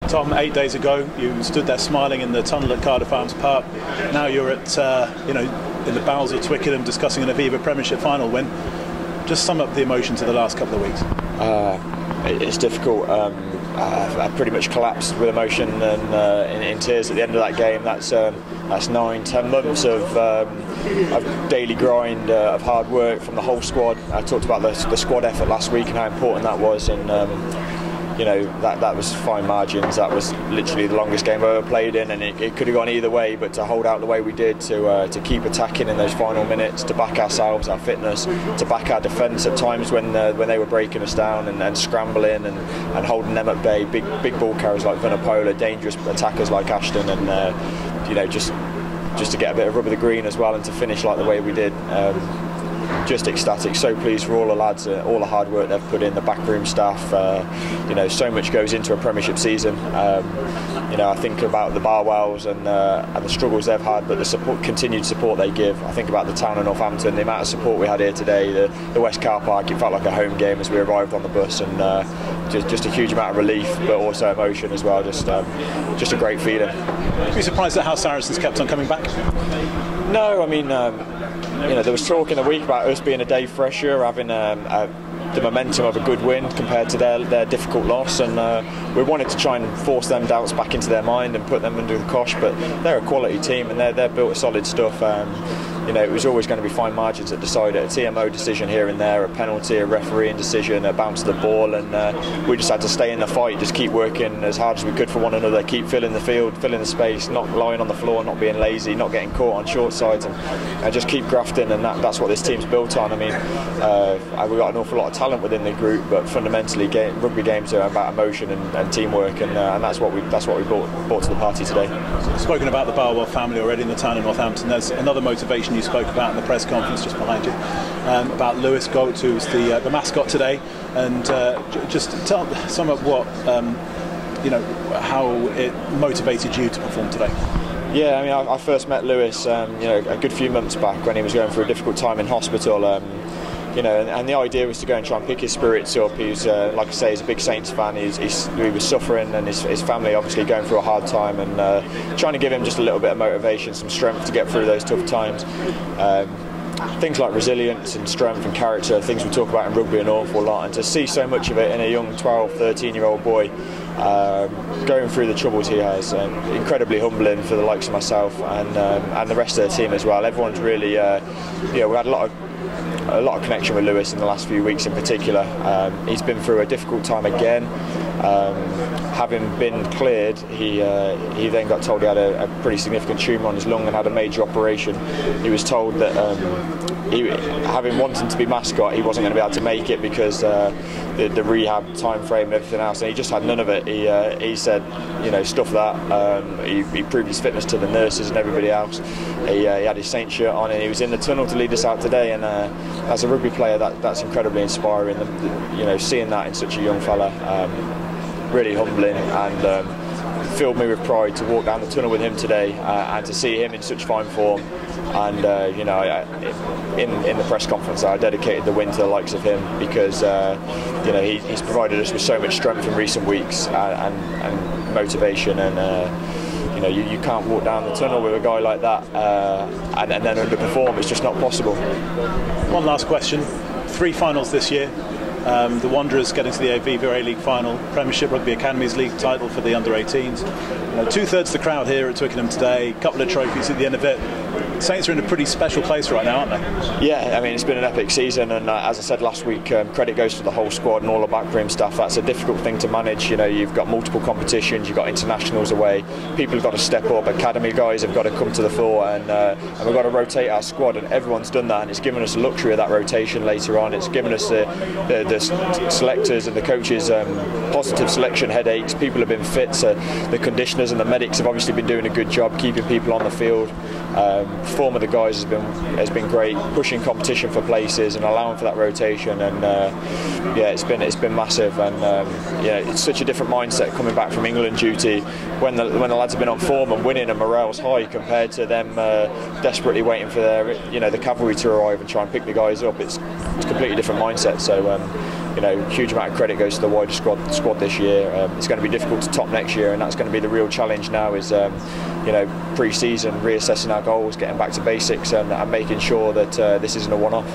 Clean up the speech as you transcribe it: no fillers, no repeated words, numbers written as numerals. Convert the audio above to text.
Tom, 8 days ago you stood there smiling in the tunnel at Cardiff Arms Park. Now you're at in the bowels of Twickenham discussing an Aviva Premiership final win. Just sum up the emotions of the last couple of weeks. It's difficult. I pretty much collapsed with emotion and in tears at the end of that game. That's 9-10 months of daily grind, of hard work from the whole squad. I talked about the squad effort last week and how important that was, and that was fine margins. That was literally the longest game I've ever played in, and it could have gone either way, but to hold out the way we did, to keep attacking in those final minutes, to back ourselves, our fitness, to back our defence at times when they were breaking us down and scrambling and holding them at bay, big ball carriers like Vunipola, dangerous attackers like Ashton, and just to get a bit of rub of the green as well, and to finish like the way we did. Just ecstatic, so pleased for all the lads, all the hard work they've put in, the backroom staff. So much goes into a Premiership season. I think about the Barwells and the struggles they've had, but the continued support they give. I think about the town of Northampton, the amount of support we had here today, the West Car Park. It felt like a home game as we arrived on the bus, and just a huge amount of relief, but also emotion as well. Just a great feeling. Were you surprised at how Saracens kept on coming back? No, I mean, there was talk in the week about us being a day fresher, having the momentum of a good win compared to their difficult loss, and we wanted to try and force them doubts back into their mind and put them under the cosh. But they're a quality team, and they're built of solid stuff. It was always going to be fine margins that decided. A TMO decision here and there, a penalty, a refereeing decision, a bounce of the ball, and we just had to stay in the fight, just keep working as hard as we could for one another, keep filling the field, filling the space, not lying on the floor, not being lazy, not getting caught on short sides, and just keep grafting. And that's what this team's built on. I mean, we've got an awful lot of talent within the group, but fundamentally rugby games are about emotion and teamwork, and that's what we brought to the party today. Spoken about the Barwell family already in the town of Northampton. There's another motivation you spoke about in the press conference just behind you, about Luis Ghaut, who's the mascot today, and just sum up what how it motivated you to perform today. Yeah, I mean, I first met Luis a good few months back when he was going through a difficult time in hospital. And the idea was to go and try and pick his spirits up. He's, like I say, he's a big Saints fan. He was suffering, and his family obviously going through a hard time, and trying to give him just a little bit of motivation, some strength to get through those tough times. Things like resilience and strength and character, things we talk about in rugby an awful lot, and to see so much of it in a young 12, 13-year-old boy going through the troubles he has, incredibly humbling for the likes of myself and the rest of the team as well. Everyone's really, we had a lot of connection with Luis in the last few weeks in particular. He's been through a difficult time again. Having been cleared, he then got told he had a pretty significant tumour on his lung and had a major operation. He was told that having wanted to be mascot, he wasn't going to be able to make it because the rehab time frame and everything else, and he just had none of it. He said, stuff that. He proved his fitness to the nurses and everybody else. He had his Saints shirt on, and he was in the tunnel to lead us out today. And as a rugby player, that's incredibly inspiring. Seeing that in such a young fella, really humbling, and filled me with pride to walk down the tunnel with him today, and to see him in such fine form. And in the press conference, I dedicated the win to the likes of him because he's provided us with so much strength in recent weeks and motivation, and you can't walk down the tunnel with a guy like that and then underperform. It's just not possible. One last question: 3 finals this year. The Wanderers getting to the Aviva A-League final, Premiership Rugby Academies League title for the under-18s. 2/3 the crowd here at Twickenham today, a couple of trophies at the end of it. Saints are in a pretty special place right now, aren't they? Yeah, I mean, it's been an epic season, and as I said last week, credit goes to the whole squad and all the backroom staff. That's a difficult thing to manage. You've got multiple competitions, you've got internationals away, people have got to step up, academy guys have got to come to the fore, and we've got to rotate our squad, and everyone's done that, and it's given us the luxury of that rotation later on. It's given us the selectors and the coaches positive selection headaches. People have been fit, so the conditioners and the medics have obviously been doing a good job keeping people on the field. Form of the guys has been great, pushing competition for places and allowing for that rotation, and it's been massive, and it's such a different mindset coming back from England duty when the lads have been on form and winning and morale's high compared to them desperately waiting for the cavalry to arrive and try and pick the guys up. It's a completely different mindset, so you know, huge amount of credit goes to the wider squad this year. It's going to be difficult to top next year, and that's going to be the real challenge now. Is you know, pre-season reassessing our goals, getting back to basics, and making sure that this isn't a one-off.